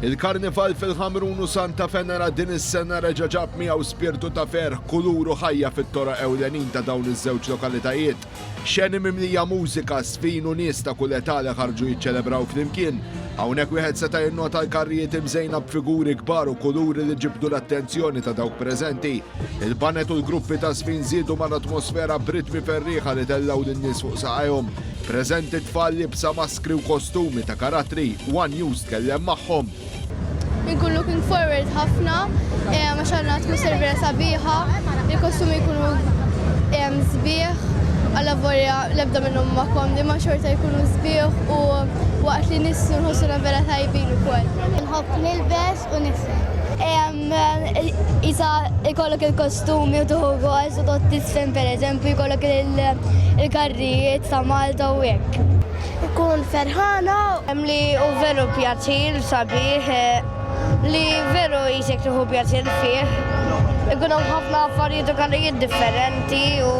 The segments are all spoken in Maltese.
Il-Karnival fil-Ħamrun u Santa Venera din is-sena reġa' ġab miegħu spirtu ta' ferħ, kuluru ħajja fit-toroq ewlenin ta' dawn iż-żewġ lokalitajiet. Xeni mimlija mużika, sfin u nies ta' kull età li ħarġu jiċċelebraw flimkien. Hawnhekk wieħed seta' jinnota l-karrijiet imżejna b'figuri kbar u kuluri li ġibdu l-attenzjoni ta' dawk preżenti. Il-banet u l-gruppi ta' sfin żiedu mal-atmosfera b'ritmi ferrieħa li tellgħu lin-nies fuq saqajhom. Preżenti tfal libsa maskri u kostumi ta' karattri, One News tkellem magħhom. Nkun looking forward ħafna, ma xalna tkun servera sabiħa, il-kostumi jkunu sbieħ, għalla vorja lebda minnhom ma komdi, ma xorta jkunu sbieħ u waqt li nissu nħossuna vera tajbin ukoll. Nħobb nilbes u nisem. Isa ikollok il-kostumi u tuħu għaz u dot tisfen per eżempju, ikollok il-karrijiet ta' Malta u hekk. Ikun ferħana. Li u veru pjaċir sabiħ, li veru jisek tuħu pjaċir fih. Ikun ħafna affarijiet u karrijiet differenti u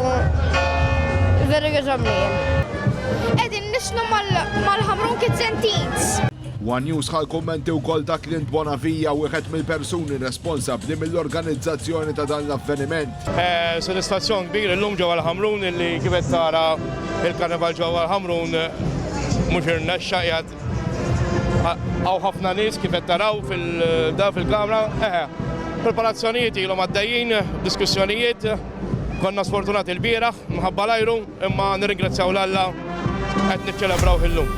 veru jġomlin. Edin nixnu mal-ħamrun Kids. One News ħal kommenti wkoll ta' Clint Bonavija, wieħed mill-persuni responsabbli mill-organizzazzjoni ta' dan l-avveniment. Soddisfazzjon kbir illum ġewwa l-Ħamrun illi kif qed tara il-Karnival ġewwa l-Ħamrun mhux irnexxa qiegħed hawn ħafna nies kif qed taraw fil-kamra. Preparazzjonijiet ilhom għaddejjin, diskussjonijiet, konna sfortunati l-bieraħ minħabba l-ajru, imma nirringrazzjaw l-Alla qed niċċelebraw illum.